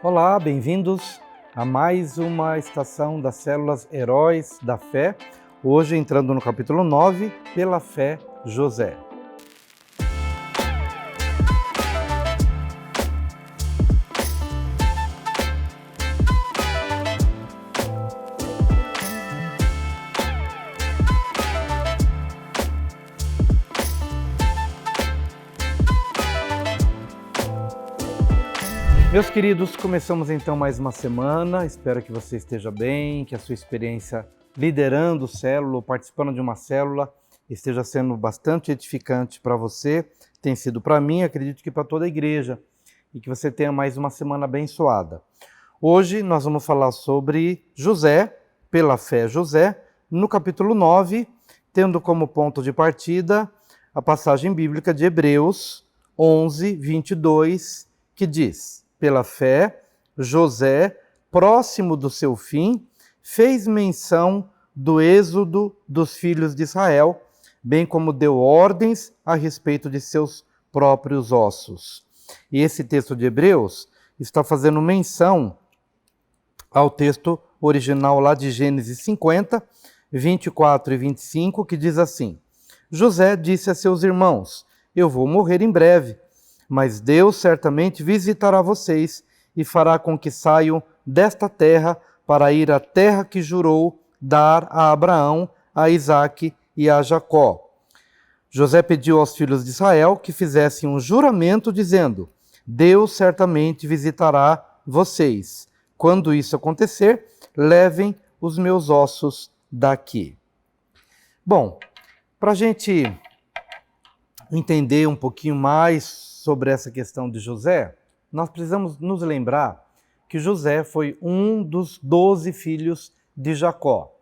Olá, bem-vindos a mais uma estação das Células Heróis da Fé. Hoje entrando no capítulo 9, pela fé, José. Meus queridos, começamos então mais uma semana. Espero que você esteja bem, que a sua experiência liderando célula ou participando de uma célula esteja sendo bastante edificante para você. Tem sido para mim, acredito que para toda a igreja, e que você tenha mais uma semana abençoada. Hoje nós vamos falar sobre José, pela fé José, no capítulo 9, tendo como ponto de partida a passagem bíblica de Hebreus 11, 22, que diz: pela fé, José, próximo do seu fim, fez menção do êxodo dos filhos de Israel, bem como deu ordens a respeito de seus próprios ossos. E esse texto de Hebreus está fazendo menção ao texto original lá de Gênesis 50, 24 e 25, que diz assim: José disse a seus irmãos: eu vou morrer em breve, mas Deus certamente visitará vocês e fará com que saiam desta terra para ir à terra que jurou dar a Abraão, a Isaque e a Jacó. José pediu aos filhos de Israel que fizessem um juramento dizendo: Deus certamente visitará vocês. Quando isso acontecer, levem os meus ossos daqui. Bom, para a gente entender um pouquinho mais sobre essa questão de José, nós precisamos nos lembrar que José foi um dos 12 filhos de Jacó.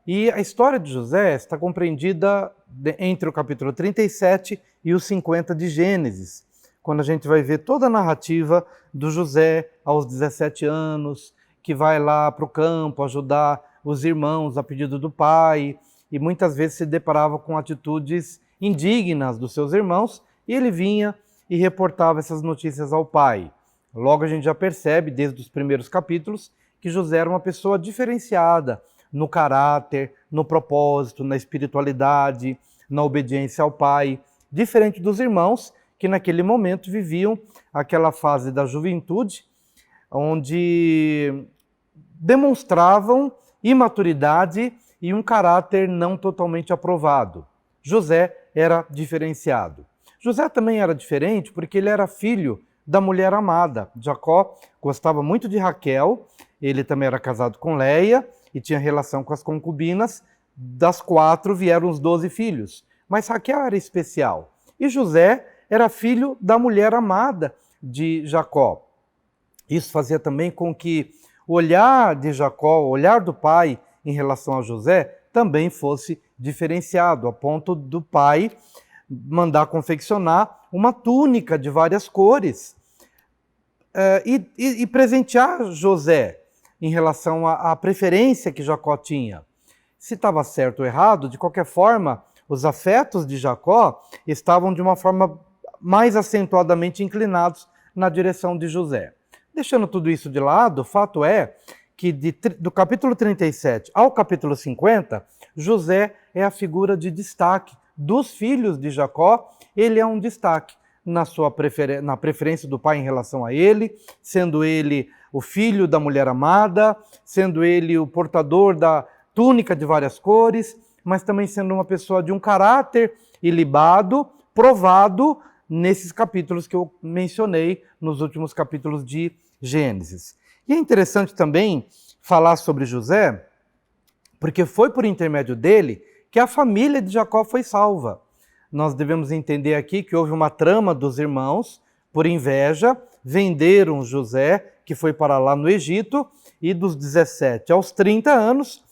E a história de José está compreendida entre o capítulo 37 e o 50 de Gênesis, quando a gente vai ver toda a narrativa do José aos 17 anos, que vai lá para o campo ajudar os irmãos a pedido do pai, e muitas vezes se deparava com atitudes indignas dos seus irmãos, e ele vinha e reportava essas notícias ao pai. Logo a gente já percebe, desde os primeiros capítulos, que José era uma pessoa diferenciada no caráter, no propósito, na espiritualidade, na obediência ao pai, diferente dos irmãos que naquele momento viviam aquela fase da juventude, onde demonstravam imaturidade e um caráter não totalmente aprovado. José era diferenciado. José também era diferente porque ele era filho da mulher amada. Jacó gostava muito de Raquel, ele também era casado com Leia e tinha relação com as concubinas. Das 4 vieram os 12 filhos, mas Raquel era especial. E José era filho da mulher amada de Jacó. Isso fazia também com que o olhar de Jacó, o olhar do pai em relação a José, também fosse diferenciado, a ponto do pai mandar confeccionar uma túnica de várias cores e presentear José em relação à preferência que Jacó tinha. Se estava certo ou errado, de qualquer forma, os afetos de Jacó estavam de uma forma mais acentuadamente inclinados na direção de José. Deixando tudo isso de lado, o fato é que do capítulo 37 ao capítulo 50, José é a figura de destaque dos filhos de Jacó. Ele é um destaque na preferência do pai em relação a ele, sendo ele o filho da mulher amada, sendo ele o portador da túnica de várias cores, mas também sendo uma pessoa de um caráter ilibado, provado nesses capítulos que eu mencionei, nos últimos capítulos de Gênesis. E é interessante também falar sobre José, porque foi por intermédio dele que a família de Jacó foi salva. Nós devemos entender aqui que houve uma trama dos irmãos, por inveja, venderam José, que foi para lá no Egito, e dos 17 aos 30 anos,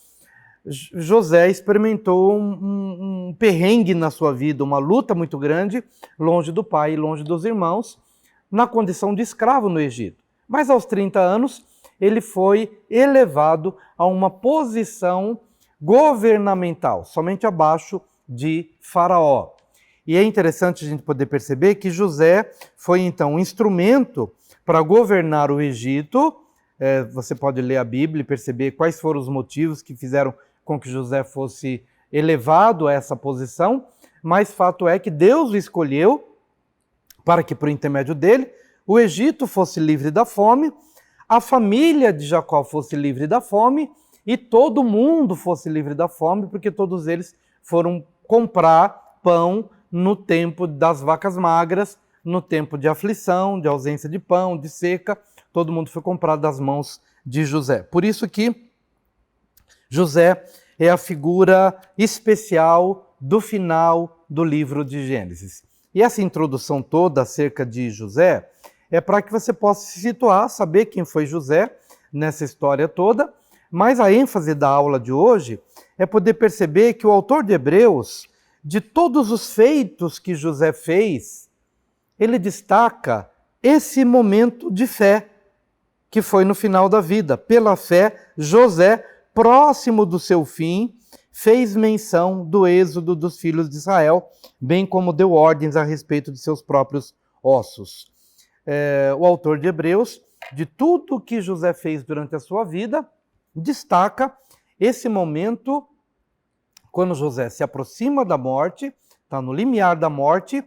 José experimentou um perrengue na sua vida, uma luta muito grande, longe do pai e longe dos irmãos, na condição de escravo no Egito. Mas aos 30 anos, ele foi elevado a uma posição governamental, somente abaixo de Faraó. E é interessante a gente poder perceber que José foi então um instrumento para governar o Egito. Você pode ler a Bíblia e perceber quais foram os motivos que fizeram com que José fosse elevado a essa posição, mas fato é que Deus o escolheu para que, por intermédio dele, o Egito fosse livre da fome, a família de Jacó fosse livre da fome e todo mundo fosse livre da fome, porque todos eles foram comprar pão no tempo das vacas magras, no tempo de aflição, de ausência de pão, de seca, todo mundo foi comprado das mãos de José. Por isso que José é a figura especial do final do livro de Gênesis. E essa introdução toda acerca de José é para que você possa se situar, saber quem foi José nessa história toda, mas a ênfase da aula de hoje é poder perceber que o autor de Hebreus, de todos os feitos que José fez, ele destaca esse momento de fé, que foi no final da vida. Pela fé, José, próximo do seu fim, fez menção do êxodo dos filhos de Israel, bem como deu ordens a respeito de seus próprios ossos. O autor de Hebreus, de tudo que José fez durante a sua vida, destaca esse momento quando José se aproxima da morte, está no limiar da morte,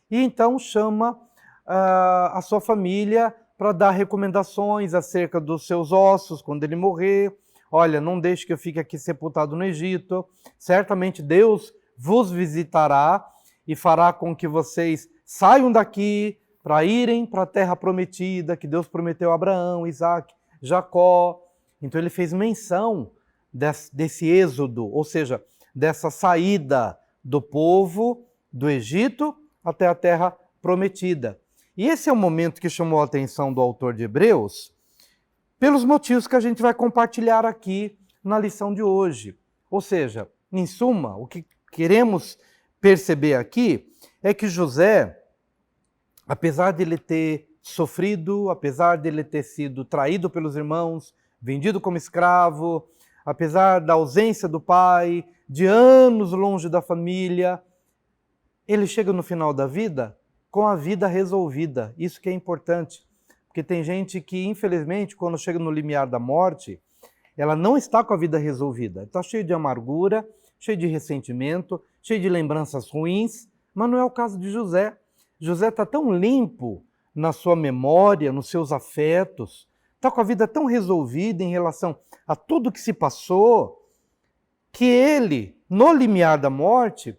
e então chama a sua família para dar recomendações acerca dos seus ossos quando ele morrer. Olha, não deixe que eu fique aqui sepultado no Egito. Certamente Deus vos visitará e fará com que vocês saiam daqui para irem para a terra prometida, que Deus prometeu a Abraão, Isaac, Jacó. Então ele fez menção desse êxodo, ou seja, dessa saída do povo do Egito até a terra prometida. E esse é o momento que chamou a atenção do autor de Hebreus, pelos motivos que a gente vai compartilhar aqui na lição de hoje. Ou seja, em suma, o que queremos perceber aqui é que José, apesar de ele ter sofrido, apesar de ele ter sido traído pelos irmãos, vendido como escravo, apesar da ausência do pai, de anos longe da família, ele chega no final da vida com a vida resolvida. Isso que é importante. Porque tem gente que, infelizmente, quando chega no limiar da morte, ela não está com a vida resolvida. Está cheio de amargura, cheio de ressentimento, cheio de lembranças ruins, mas não é o caso de José. José está tão limpo na sua memória, nos seus afetos, está com a vida tão resolvida em relação a tudo que se passou, que ele, no limiar da morte,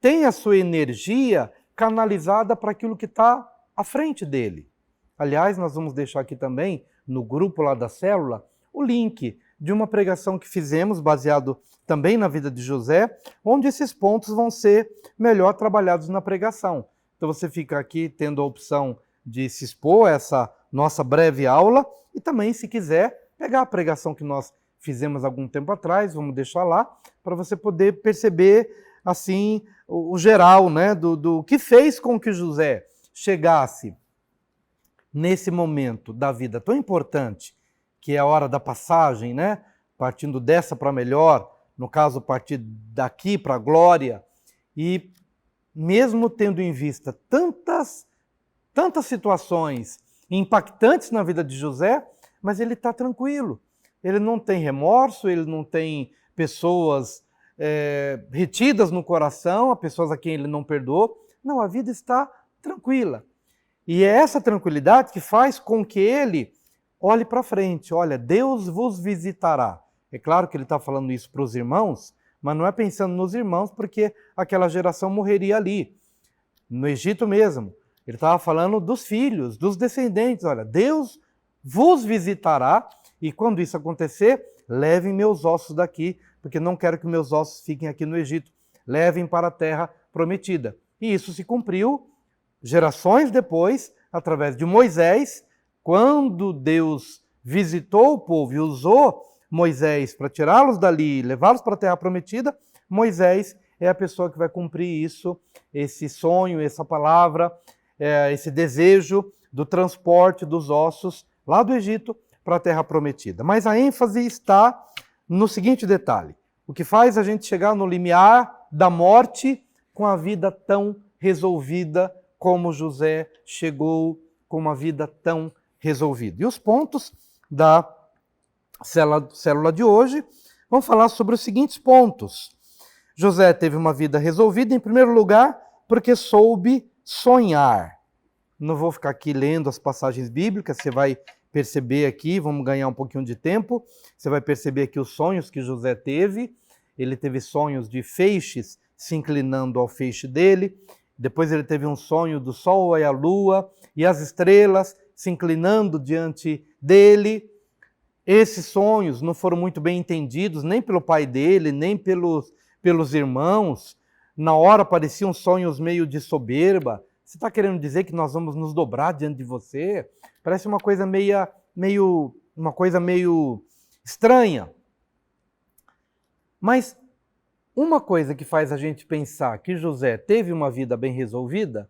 tem a sua energia canalizada para aquilo que está à frente dele. Aliás, nós vamos deixar aqui também, no grupo lá da célula, o link de uma pregação que fizemos, baseado também na vida de José, onde esses pontos vão ser melhor trabalhados na pregação. Então você fica aqui tendo a opção de se expor a essa nossa breve aula e também, se quiser, pegar a pregação que nós fizemos algum tempo atrás, vamos deixar lá, para você poder perceber, assim, o geral, né, do que fez com que José chegasse nesse momento da vida tão importante, que é a hora da passagem, né? Partindo dessa para melhor, no caso, partir daqui para a glória, e mesmo tendo em vista tantas situações impactantes na vida de José, mas ele está tranquilo. Ele não tem remorso, ele não tem pessoas retidas no coração, pessoas a quem ele não perdoou. Não, a vida está tranquila. E é essa tranquilidade que faz com que ele olhe para frente. Olha, Deus vos visitará. É claro que ele está falando isso para os irmãos, mas não é pensando nos irmãos, porque aquela geração morreria ali, no Egito mesmo. Ele estava falando dos filhos, dos descendentes. Olha, Deus vos visitará, e quando isso acontecer, levem meus ossos daqui, porque não quero que meus ossos fiquem aqui no Egito. Levem para a terra prometida. E isso se cumpriu gerações depois, através de Moisés, quando Deus visitou o povo e usou Moisés para tirá-los dali e levá-los para a terra prometida. Moisés é a pessoa que vai cumprir isso, esse sonho, essa palavra, esse desejo do transporte dos ossos lá do Egito para a terra prometida. Mas a ênfase está no seguinte detalhe: o que faz a gente chegar no limiar da morte com a vida tão resolvida como José chegou, com uma vida tão resolvido. E os pontos da célula de hoje vão falar sobre os seguintes pontos. José teve uma vida resolvida, em primeiro lugar, porque soube sonhar. Não vou ficar aqui lendo as passagens bíblicas, você vai perceber aqui, vamos ganhar um pouquinho de tempo, você vai perceber aqui os sonhos que José teve. Ele teve sonhos de feixes se inclinando ao feixe dele, depois ele teve um sonho do sol e a lua e as estrelas se inclinando diante dele. Esses sonhos não foram muito bem entendidos, nem pelo pai dele, nem pelos irmãos. Na hora pareciam sonhos meio de soberba. Você está querendo dizer que nós vamos nos dobrar diante de você? Parece uma coisa meio estranha. Mas uma coisa que faz a gente pensar que José teve uma vida bem resolvida,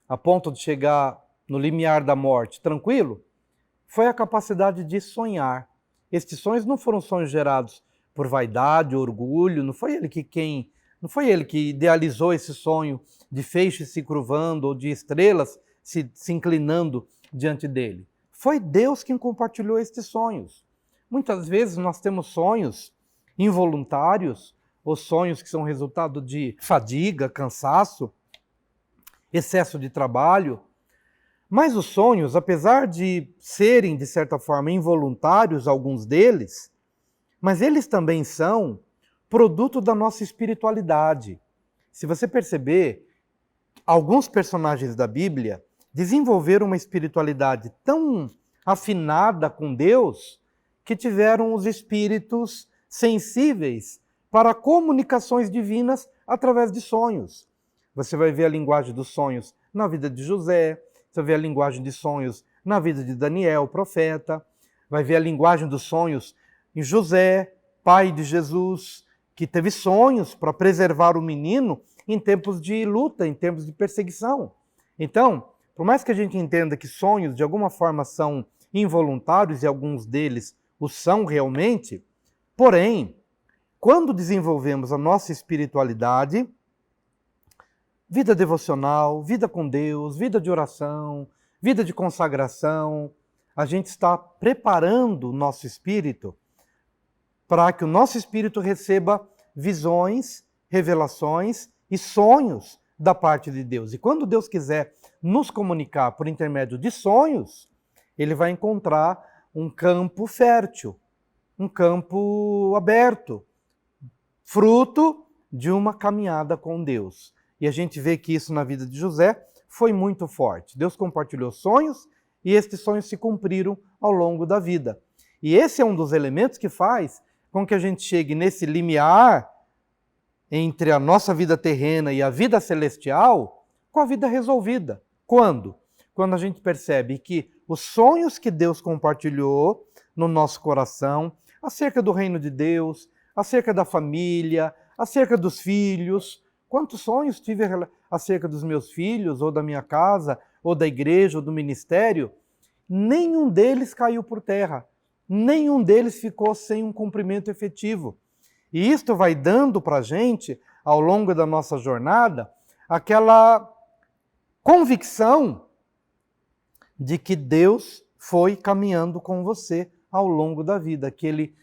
a ponto de chegar no limiar da morte tranquilo, foi a capacidade de sonhar. Estes sonhos não foram sonhos gerados por vaidade, orgulho, não foi ele que idealizou esse sonho de feixes se curvando ou de estrelas se inclinando diante dele. Foi Deus quem compartilhou estes sonhos. Muitas vezes nós temos sonhos involuntários, ou sonhos que são resultado de fadiga, cansaço, excesso de trabalho. Mas os sonhos, apesar de serem, de certa forma, involuntários, alguns deles, mas eles também são produto da nossa espiritualidade. Se você perceber, alguns personagens da Bíblia desenvolveram uma espiritualidade tão afinada com Deus que tiveram os espíritos sensíveis para comunicações divinas através de sonhos. Você vai ver a linguagem dos sonhos na vida de José, você vai ver a linguagem de sonhos na vida de Daniel, profeta, vai ver a linguagem dos sonhos em José, pai de Jesus, que teve sonhos para preservar o menino em tempos de luta, em tempos de perseguição. Então, por mais que a gente entenda que sonhos de alguma forma são involuntários e alguns deles o são realmente, porém, quando desenvolvemos a nossa espiritualidade, vida devocional, vida com Deus, vida de oração, vida de consagração, a gente está preparando o nosso espírito para que o nosso espírito receba visões, revelações e sonhos da parte de Deus. E quando Deus quiser nos comunicar por intermédio de sonhos, ele vai encontrar um campo fértil, um campo aberto, fruto de uma caminhada com Deus. E a gente vê que isso na vida de José foi muito forte. Deus compartilhou sonhos e estes sonhos se cumpriram ao longo da vida. E esse é um dos elementos que faz com que a gente chegue nesse limiar entre a nossa vida terrena e a vida celestial com a vida resolvida. Quando? Quando a gente percebe que os sonhos que Deus compartilhou no nosso coração, acerca do reino de Deus, acerca da família, acerca dos filhos. Quantos sonhos tive acerca dos meus filhos, ou da minha casa, ou da igreja, ou do ministério? Nenhum deles caiu por terra. Nenhum deles ficou sem um cumprimento efetivo. E isto vai dando para a gente, ao longo da nossa jornada, aquela convicção de que Deus foi caminhando com você ao longo da vida, que Ele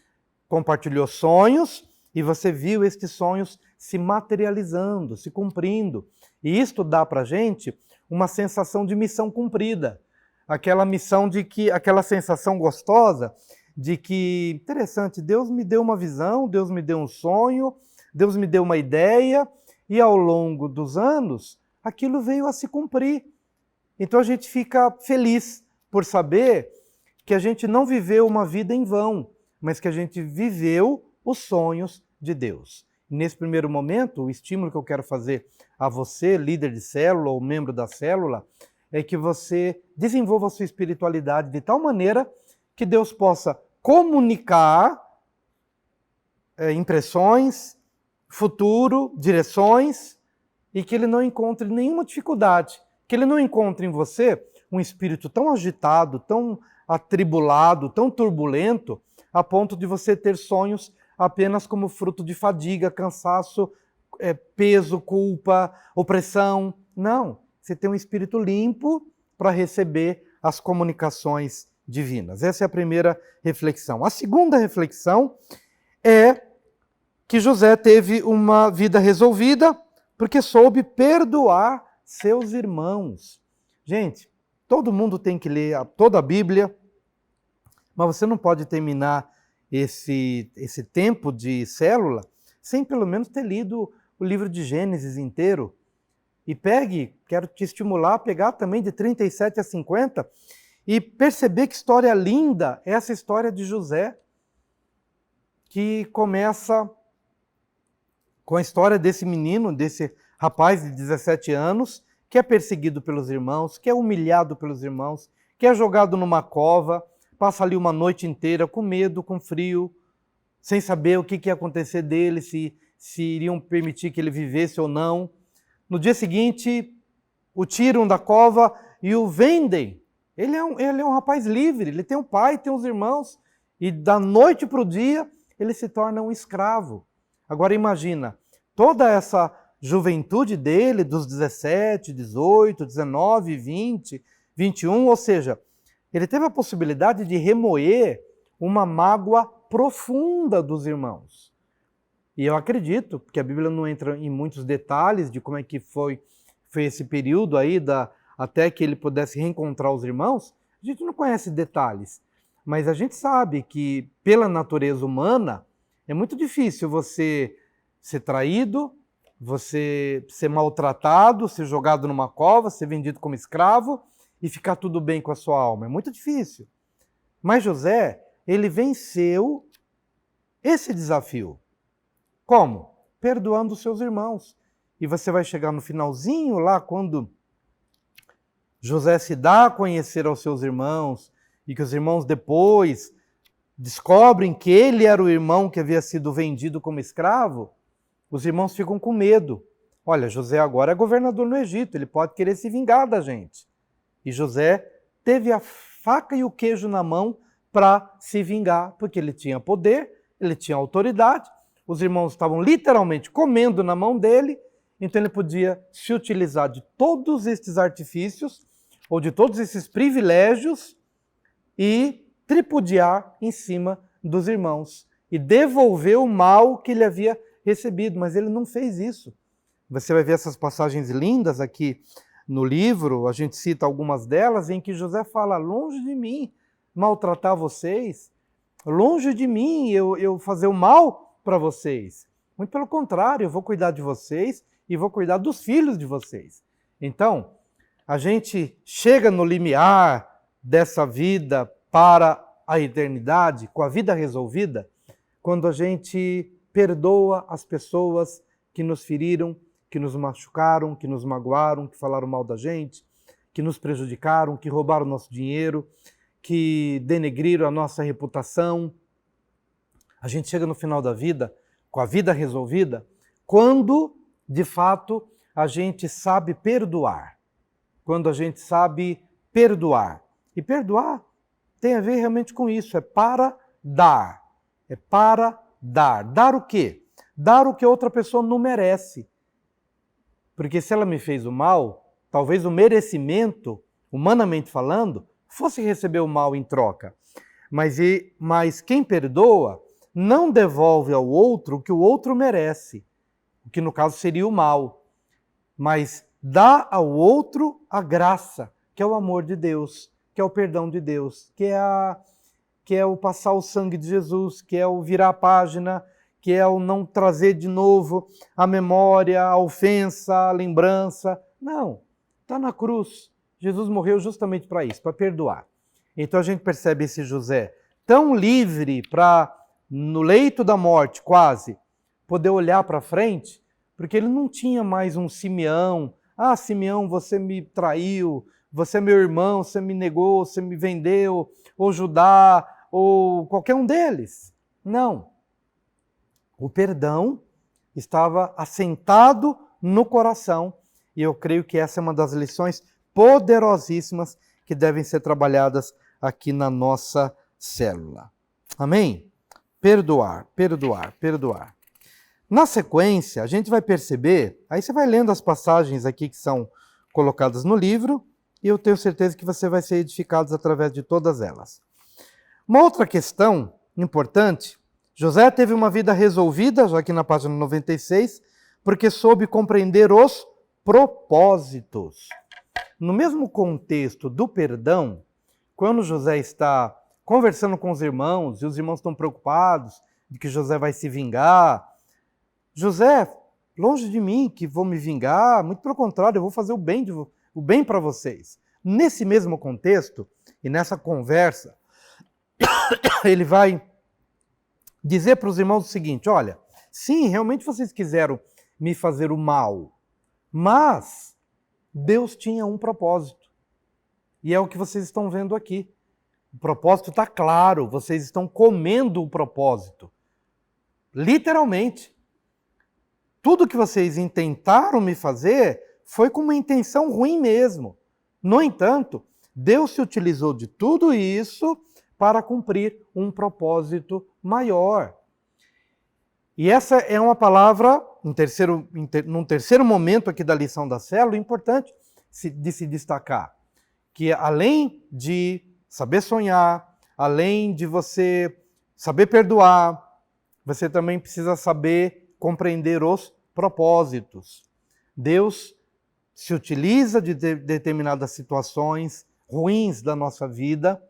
compartilhou sonhos e você viu estes sonhos se materializando, se cumprindo. E isto dá para a gente uma sensação de missão cumprida. Aquela sensação gostosa de que, interessante, Deus me deu uma visão, Deus me deu um sonho, Deus me deu uma ideia, e ao longo dos anos, aquilo veio a se cumprir. Então a gente fica feliz por saber que a gente não viveu uma vida em vão, mas que a gente viveu os sonhos de Deus. Nesse primeiro momento, o estímulo que eu quero fazer a você, líder de célula ou membro da célula, é que você desenvolva a sua espiritualidade de tal maneira que Deus possa comunicar impressões, futuro, direções, e que Ele não encontre nenhuma dificuldade, que Ele não encontre em você um espírito tão agitado, tão atribulado, tão turbulento, a ponto de você ter sonhos apenas como fruto de fadiga, cansaço, peso, culpa, opressão. Não, você tem um espírito limpo para receber as comunicações divinas. Essa é a primeira reflexão. A segunda reflexão é que José teve uma vida resolvida porque soube perdoar seus irmãos. Gente, todo mundo tem que ler toda a Bíblia, mas você não pode terminar esse tempo de célula sem pelo menos ter lido o livro de Gênesis inteiro. E quero te estimular a pegar também de 37 a 50 e perceber que história linda é essa história de José, que começa com a história desse menino, desse rapaz de 17 anos, que é perseguido pelos irmãos, que é humilhado pelos irmãos, que é jogado numa cova, passa ali uma noite inteira com medo, com frio, sem saber o que ia acontecer dele, se iriam permitir que ele vivesse ou não. No dia seguinte, o tiram da cova e o vendem. Ele é um rapaz livre, ele tem um pai, tem uns irmãos, e da noite para o dia ele se torna um escravo. Agora imagina, toda essa juventude dele, dos 17, 18, 19, 20, 21, ou seja, ele teve a possibilidade de remoer uma mágoa profunda dos irmãos. E eu acredito, porque a Bíblia não entra em muitos detalhes de como é que foi esse período aí, até que ele pudesse reencontrar os irmãos, a gente não conhece detalhes. Mas a gente sabe que, pela natureza humana, é muito difícil você ser traído, você ser maltratado, ser jogado numa cova, ser vendido como escravo e ficar tudo bem com a sua alma. É muito difícil. Mas José, ele venceu esse desafio. Como? Perdoando os seus irmãos. E você vai chegar no finalzinho lá, quando José se dá a conhecer aos seus irmãos, e que os irmãos depois descobrem que ele era o irmão que havia sido vendido como escravo, os irmãos ficam com medo. Olha, José agora é governador no Egito, ele pode querer se vingar da gente. E José teve a faca e o queijo na mão para se vingar, porque ele tinha poder, ele tinha autoridade, os irmãos estavam literalmente comendo na mão dele, então ele podia se utilizar de todos estes artifícios, ou de todos esses privilégios, e tripudiar em cima dos irmãos, e devolver o mal que ele havia recebido, mas ele não fez isso. Você vai ver essas passagens lindas aqui no livro, a gente cita algumas delas, em que José fala: longe de mim maltratar vocês, longe de mim eu fazer o mal para vocês. Muito pelo contrário, eu vou cuidar de vocês e vou cuidar dos filhos de vocês. Então, a gente chega no limiar dessa vida para a eternidade, com a vida resolvida, quando a gente perdoa as pessoas que nos feriram, que nos machucaram, que nos magoaram, que falaram mal da gente, que nos prejudicaram, que roubaram nosso dinheiro, que denegriram a nossa reputação. A gente chega no final da vida, com a vida resolvida, quando, de fato, a gente sabe perdoar. Quando a gente sabe perdoar. E perdoar tem a ver realmente com isso, é para dar. É para dar. Dar o quê? Dar o que a outra pessoa não merece. Porque se ela me fez o mal, talvez o merecimento, humanamente falando, fosse receber o mal em troca. Mas quem perdoa não devolve ao outro o que o outro merece, o que no caso seria o mal, mas dá ao outro a graça, que é o amor de Deus, que é o perdão de Deus, que é o passar o sangue de Jesus, que é o virar a página, que é o não trazer de novo a memória, a ofensa, a lembrança. Não, está na cruz. Jesus morreu justamente para isso, para perdoar. Então a gente percebe esse José tão livre para, no leito da morte quase, poder olhar para frente, porque ele não tinha mais um Simeão. Ah, Simeão, você me traiu, você é meu irmão, você me negou, você me vendeu, ou Judá, ou qualquer um deles. Não. O perdão estava assentado no coração, e eu creio que essa é uma das lições poderosíssimas que devem ser trabalhadas aqui na nossa célula. Amém? Perdoar, perdoar, perdoar. Na sequência, a gente vai perceber, aí você vai lendo as passagens aqui que são colocadas no livro, e eu tenho certeza que você vai ser edificado através de todas elas. Uma outra questão importante, José teve uma vida resolvida, já aqui na página 96, porque soube compreender os propósitos. No mesmo contexto do perdão, quando José está conversando com os irmãos, e os irmãos estão preocupados de que José vai se vingar, José, longe de mim que vou me vingar, muito pelo contrário, eu vou fazer o bem para vocês. Nesse mesmo contexto, e nessa conversa, ele vai dizer para os irmãos o seguinte: olha, sim, realmente vocês quiseram me fazer o mal, mas Deus tinha um propósito. E é o que vocês estão vendo aqui. O propósito está claro, vocês estão comendo o propósito. Literalmente. Tudo que vocês intentaram me fazer foi com uma intenção ruim mesmo. No entanto, Deus se utilizou de tudo isso para cumprir um propósito maior. E essa é uma palavra, num terceiro momento aqui da lição da célula, importante de se destacar. Que além de saber sonhar, além de você saber perdoar, você também precisa saber compreender os propósitos. Deus se utiliza de determinadas situações ruins da nossa vida,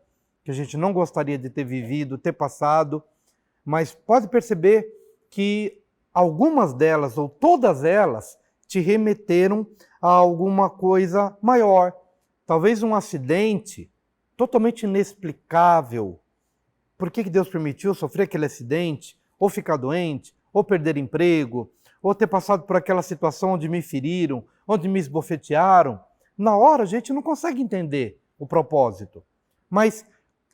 que a gente não gostaria de ter vivido, ter passado, mas pode perceber que algumas delas, ou todas elas, te remeteram a alguma coisa maior. Talvez um acidente totalmente inexplicável. Por que Deus permitiu sofrer aquele acidente? Ou ficar doente? Ou perder emprego? Ou ter passado por aquela situação onde me feriram? Onde me esbofetearam? Na hora a gente não consegue entender o propósito. Mas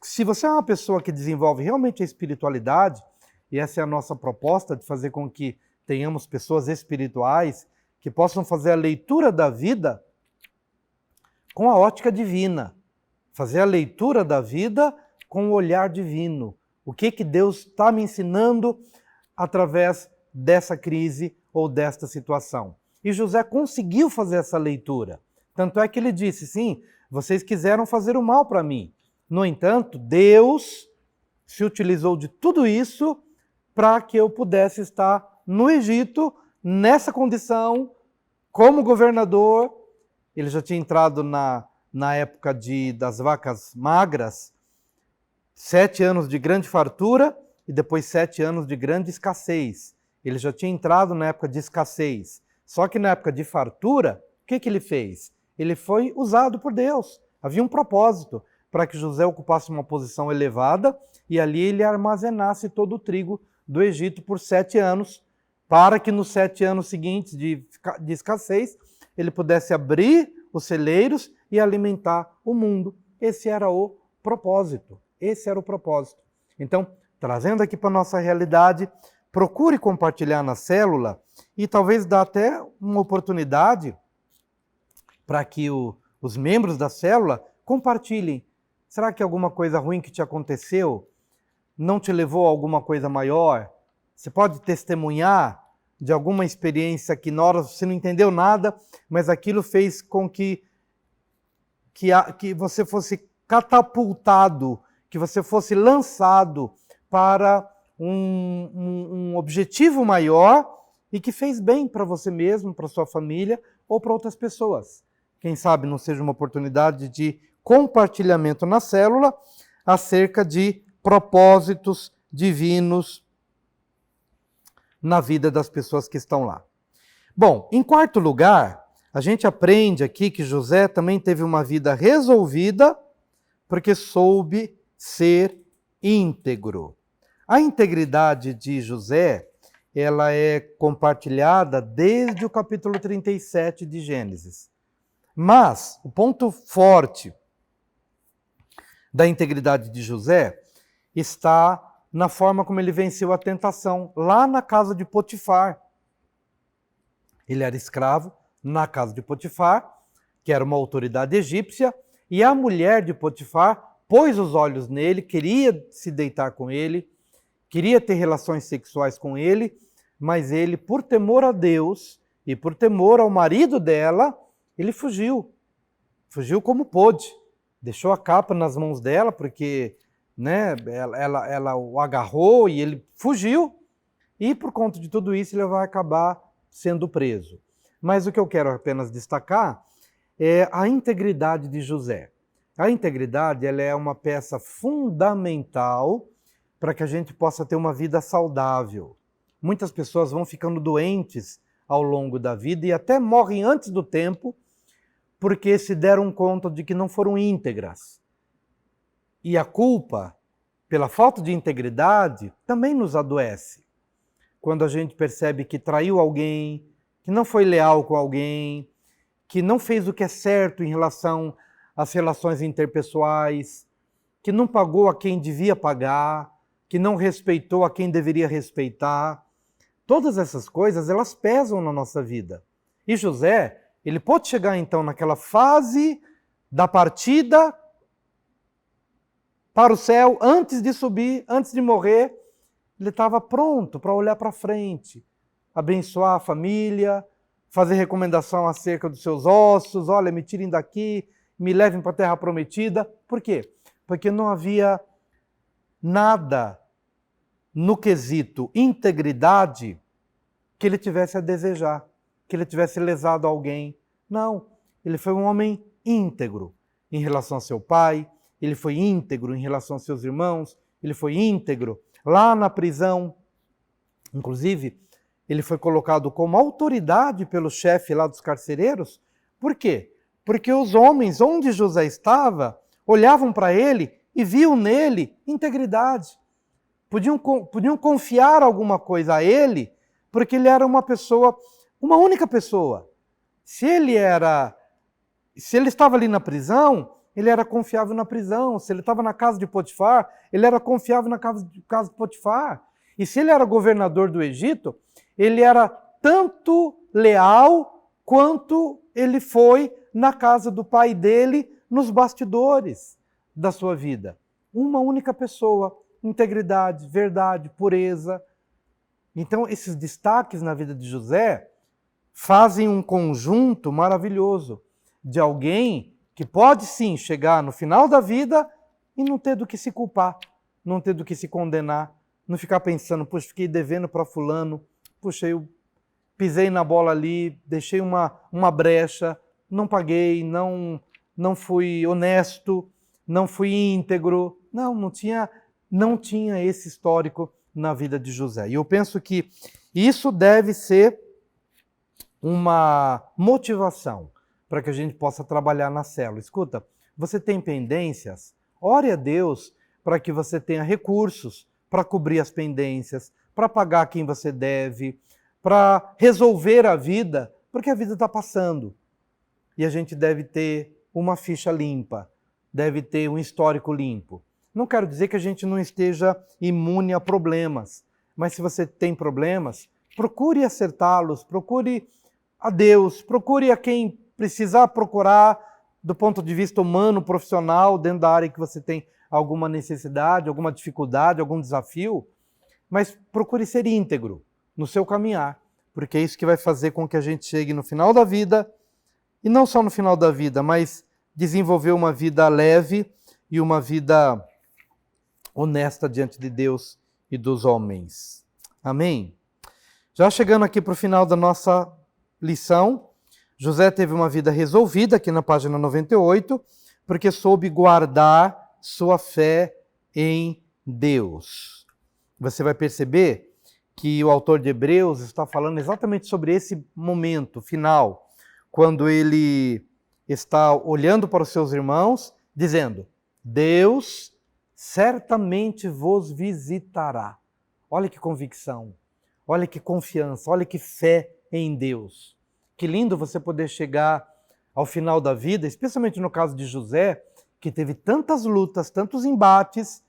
se você é uma pessoa que desenvolve realmente a espiritualidade, e essa é a nossa proposta de fazer com que tenhamos pessoas espirituais que possam fazer a leitura da vida com a ótica divina. Fazer a leitura da vida com o olhar divino. O que Deus está me ensinando através dessa crise ou desta situação. E José conseguiu fazer essa leitura. Tanto é que ele disse, sim, vocês quiseram fazer o mal para mim. No entanto, Deus se utilizou de tudo isso para que eu pudesse estar no Egito, nessa condição, como governador. Ele já tinha entrado na época das vacas magras, 7 anos de grande fartura e depois 7 anos de grande escassez. Ele já tinha entrado na época de escassez. Só que na época de fartura, o que ele fez? Ele foi usado por Deus. Havia um propósito para que José ocupasse uma posição elevada e ali ele armazenasse todo o trigo do Egito por 7 anos, para que nos 7 anos seguintes de escassez ele pudesse abrir os celeiros e alimentar o mundo. Esse era o propósito. Esse era o propósito. Então, trazendo aqui para a nossa realidade, procure compartilhar na célula e talvez dá até uma oportunidade para que os membros da célula compartilhem. Será que alguma coisa ruim que te aconteceu não te levou a alguma coisa maior? Você pode testemunhar de alguma experiência que na hora você não entendeu nada, mas aquilo fez com que você fosse catapultado, que você fosse lançado para um objetivo maior e que fez bem para você mesmo, para sua família ou para outras pessoas. Quem sabe não seja uma oportunidade de compartilhamento na célula acerca de propósitos divinos na vida das pessoas que estão lá. Bom, em quarto lugar, a gente aprende aqui que José também teve uma vida resolvida porque soube ser íntegro. A integridade de José, ela é compartilhada desde o capítulo 37 de Gênesis. Mas o ponto forte da integridade de José está na forma como ele venceu a tentação, lá na casa de Potifar. Ele era escravo na casa de Potifar, que era uma autoridade egípcia, e a mulher de Potifar pôs os olhos nele, queria se deitar com ele, queria ter relações sexuais com ele, mas ele, por temor a Deus e por temor ao marido dela, ele fugiu fugiu como pôde, deixou a capa nas mãos dela, porque né, ela o agarrou e ele fugiu, e por conta de tudo isso ele vai acabar sendo preso. Mas o que eu quero apenas destacar é a integridade de José. A integridade ela é uma peça fundamental para que a gente possa ter uma vida saudável. Muitas pessoas vão ficando doentes ao longo da vida e até morrem antes do tempo porque se deram conta de que não foram íntegras. E a culpa pela falta de integridade também nos adoece. Quando a gente percebe que traiu alguém, que não foi leal com alguém, que não fez o que é certo em relação às relações interpessoais, que não pagou a quem devia pagar, que não respeitou a quem deveria respeitar. Todas essas coisas, elas pesam na nossa vida. E José, ele pode chegar então naquela fase da partida para o céu, antes de subir, antes de morrer, ele estava pronto para olhar para frente, abençoar a família, fazer recomendação acerca dos seus ossos, olha, me tirem daqui, me levem para a terra prometida. Por quê? Porque não havia nada no quesito integridade que ele tivesse a desejar, que ele tivesse lesado alguém. Não, ele foi um homem íntegro em relação ao seu pai, ele foi íntegro em relação aos seus irmãos, ele foi íntegro lá na prisão. Inclusive, ele foi colocado como autoridade pelo chefe lá dos carcereiros. Por quê? Porque os homens, onde José estava, olhavam para ele e viam nele integridade. Podiam confiar alguma coisa a ele, porque ele era uma pessoa, uma única pessoa. Se ele estava ali na prisão, ele era confiável na prisão. Se ele estava na casa de Potifar, ele era confiável na casa de Potifar. E se ele era governador do Egito, ele era tanto leal quanto ele foi na casa do pai dele, nos bastidores da sua vida. Uma única pessoa, integridade, verdade, pureza. Então, esses destaques na vida de José fazem um conjunto maravilhoso de alguém que pode sim chegar no final da vida e não ter do que se culpar, não ter do que se condenar, não ficar pensando, puxa, fiquei devendo para fulano, puxa, eu pisei na bola ali, deixei uma brecha, não paguei, não fui honesto, não fui íntegro. Não tinha esse histórico na vida de José. E eu penso que isso deve ser uma motivação para que a gente possa trabalhar na célula. Escuta, você tem pendências? Ore a Deus para que você tenha recursos para cobrir as pendências, para pagar quem você deve, para resolver a vida, porque a vida está passando. E a gente deve ter uma ficha limpa, deve ter um histórico limpo. Não quero dizer que a gente não esteja imune a problemas, mas se você tem problemas, procure acertá-los, procure a Deus, procure a quem precisar procurar do ponto de vista humano, profissional, dentro da área que você tem alguma necessidade, alguma dificuldade, algum desafio, mas procure ser íntegro no seu caminhar, porque é isso que vai fazer com que a gente chegue no final da vida, e não só no final da vida, mas desenvolver uma vida leve e uma vida honesta diante de Deus e dos homens. Amém? Já chegando aqui para o final da nossa lição, José teve uma vida resolvida, aqui na página 98, porque soube guardar sua fé em Deus. Você vai perceber que o autor de Hebreus está falando exatamente sobre esse momento final, quando ele está olhando para os seus irmãos, dizendo, Deus certamente vos visitará. Olha que convicção, olha que confiança, olha que fé em Deus. Que lindo você poder chegar ao final da vida, especialmente no caso de José, que teve tantas lutas, tantos embates,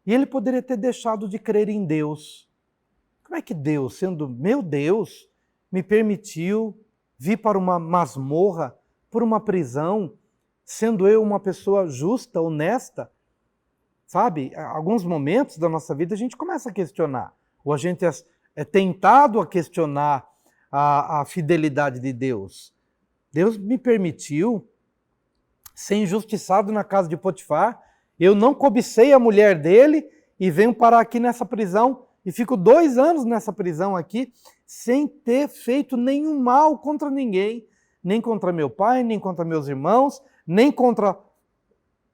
e ele poderia ter deixado de crer em Deus. Como é que Deus, sendo meu Deus, me permitiu vir para uma masmorra, por uma prisão, sendo eu uma pessoa justa, honesta? Sabe, alguns momentos da nossa vida a gente começa a questionar, ou a gente é tentado a questionar a fidelidade de Deus. Deus me permitiu ser injustiçado na casa de Potifar, eu não cobicei a mulher dele e venho parar aqui nessa prisão e fico 2 anos nessa prisão aqui sem ter feito nenhum mal contra ninguém, nem contra meu pai, nem contra meus irmãos, nem contra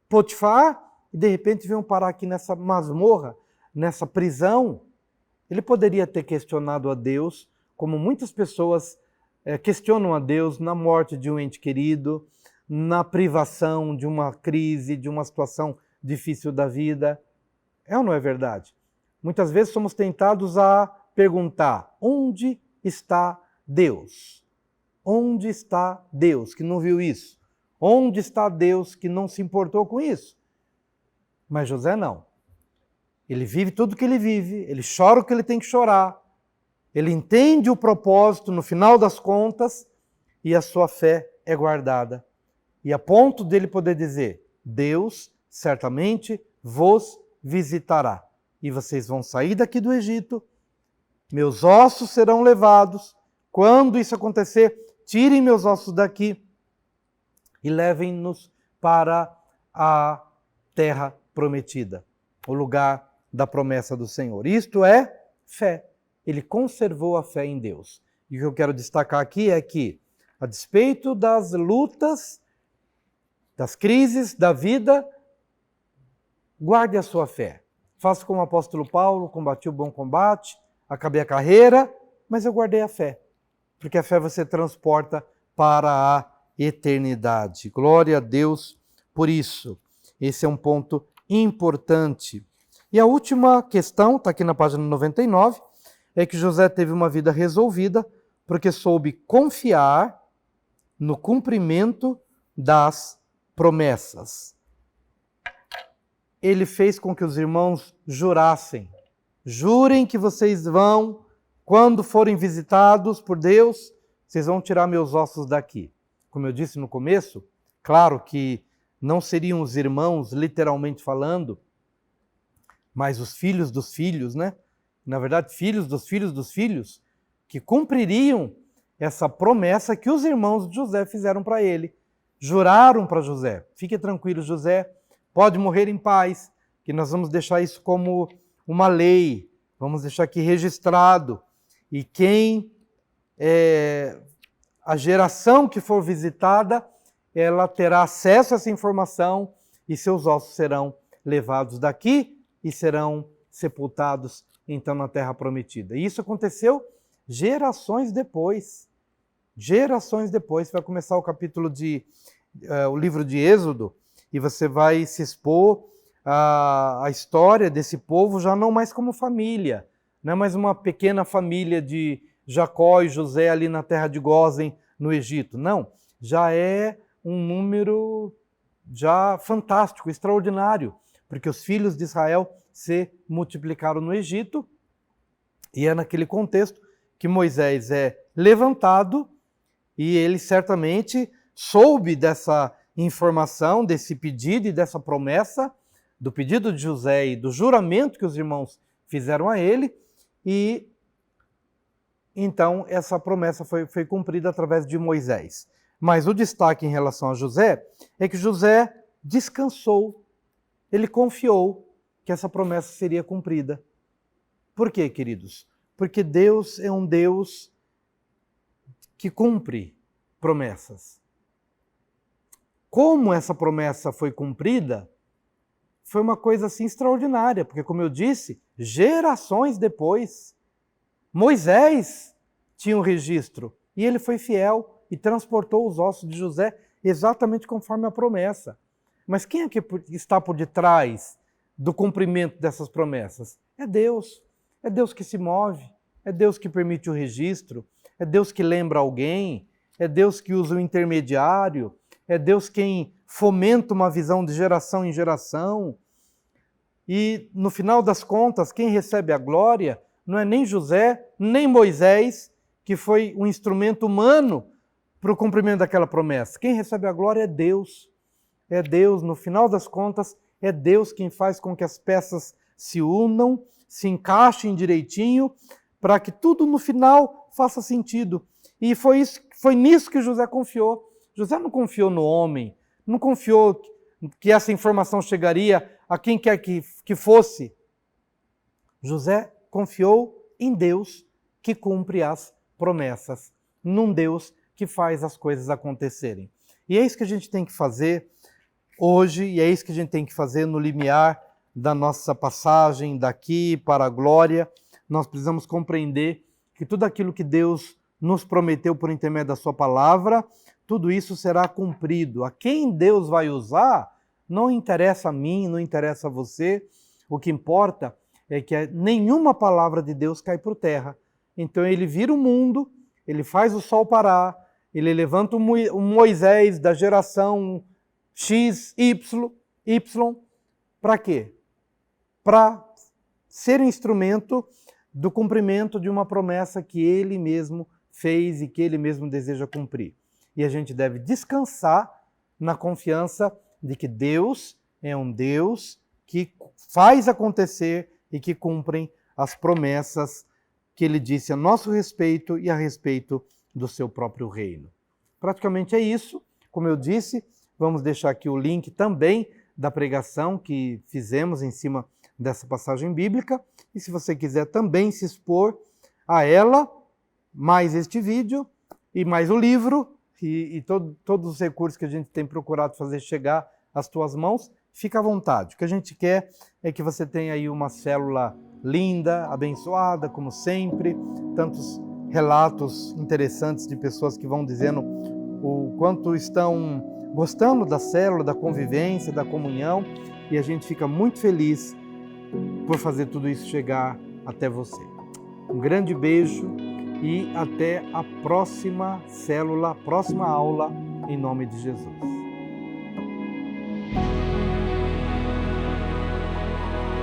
Potifar, e de repente venho parar aqui nessa masmorra, nessa prisão. Ele poderia ter questionado a Deus, como muitas pessoas questionam a Deus na morte de um ente querido, na privação de uma crise, de uma situação difícil da vida. É ou não é verdade? Muitas vezes somos tentados a perguntar: onde está Deus? Onde está Deus que não viu isso? Onde está Deus que não se importou com isso? Mas José não. Ele vive tudo o que ele vive, ele chora o que ele tem que chorar, ele entende o propósito no final das contas e a sua fé é guardada. E a ponto dele poder dizer: Deus certamente vos visitará. E vocês vão sair daqui do Egito, meus ossos serão levados. Quando isso acontecer, tirem meus ossos daqui e levem-nos para a terra prometida, o lugar da promessa do Senhor. Isto é fé. Ele conservou a fé em Deus. E o que eu quero destacar aqui é que, a despeito das lutas, das crises da vida, guarde a sua fé. Faça como o apóstolo Paulo: combati o bom combate, acabei a carreira, mas eu guardei a fé. Porque a fé você transporta para a eternidade. Glória a Deus por isso. Esse é um ponto importante. E a última questão, está aqui na página 99, é que José teve uma vida resolvida porque soube confiar no cumprimento das promessas. Ele fez com que os irmãos jurassem: jurem que vocês vão, quando forem visitados por Deus, vocês vão tirar meus ossos daqui. Como eu disse no começo, claro que não seriam os irmãos, literalmente falando, mas os filhos dos filhos, né? Na verdade, filhos dos filhos dos filhos, que cumpririam essa promessa que os irmãos de José fizeram para ele. Juraram para José: fique tranquilo, José, pode morrer em paz, que nós vamos deixar isso como uma lei, vamos deixar aqui registrado. E a geração que for visitada, ela terá acesso a essa informação e seus ossos serão levados daqui e serão sepultados então na terra prometida. E isso aconteceu gerações depois. Gerações depois. Você vai começar o capítulo o livro de Êxodo, e você vai se expor à história desse povo já não mais como família, não é mais uma pequena família de Jacó e José ali na terra de Gósen, no Egito. Não, já é um número já fantástico, extraordinário, porque os filhos de Israel se multiplicaram no Egito, e é naquele contexto que Moisés é levantado, e ele certamente soube dessa informação, desse pedido e dessa promessa, do pedido de José e do juramento que os irmãos fizeram a ele, e então essa promessa foi cumprida através de Moisés. Mas o destaque em relação a José é que José descansou, ele confiou que essa promessa seria cumprida. Por quê, queridos? Porque Deus é um Deus que cumpre promessas. Como essa promessa foi cumprida, foi uma coisa assim extraordinária, porque, como eu disse, gerações depois, Moisés tinha um registro e ele foi fiel e transportou os ossos de José exatamente conforme a promessa. Mas quem é que está por detrás do cumprimento dessas promessas? É Deus. É Deus que se move, é Deus que permite o registro, é Deus que lembra alguém, é Deus que usa o intermediário, é Deus quem fomenta uma visão de geração em geração. E, no final das contas, quem recebe a glória não é nem José, nem Moisés, que foi um instrumento humano para o cumprimento daquela promessa. Quem recebe a glória é Deus. É Deus, no final das contas, é Deus quem faz com que as peças se unam, se encaixem direitinho, para que tudo no final faça sentido. E foi nisso que José confiou. José não confiou no homem, não confiou que essa informação chegaria a quem quer que fosse. José confiou em Deus que cumpre as promessas, num Deus que faz as coisas acontecerem. E é isso que a gente tem que fazer hoje, e é isso que a gente tem que fazer no limiar da nossa passagem daqui para a glória. Nós precisamos compreender que tudo aquilo que Deus nos prometeu por intermédio da sua palavra, tudo isso será cumprido. A quem Deus vai usar, não interessa a mim, não interessa a você. O que importa é que nenhuma palavra de Deus cai por terra. Então ele vira o mundo, ele faz o sol parar, ele levanta um Moisés da geração X, Y, para quê? Para ser instrumento do cumprimento de uma promessa que ele mesmo fez e que ele mesmo deseja cumprir. E a gente deve descansar na confiança de que Deus é um Deus que faz acontecer e que cumprem as promessas que ele disse a nosso respeito e a respeito do seu próprio reino. Praticamente é isso. Como eu disse, vamos deixar aqui o link também da pregação que fizemos em cima dessa passagem bíblica. E se você quiser também se expor a ela, mais este vídeo e mais o livro e todos os recursos que a gente tem procurado fazer chegar às tuas mãos, fica à vontade. O que a gente quer é que você tenha aí uma célula linda, abençoada, como sempre, tantos relatos interessantes de pessoas que vão dizendo o quanto estão gostando da célula, da convivência, da comunhão, e a gente fica muito feliz por fazer tudo isso chegar até você. Um grande beijo e até a próxima célula, próxima aula, em nome de Jesus.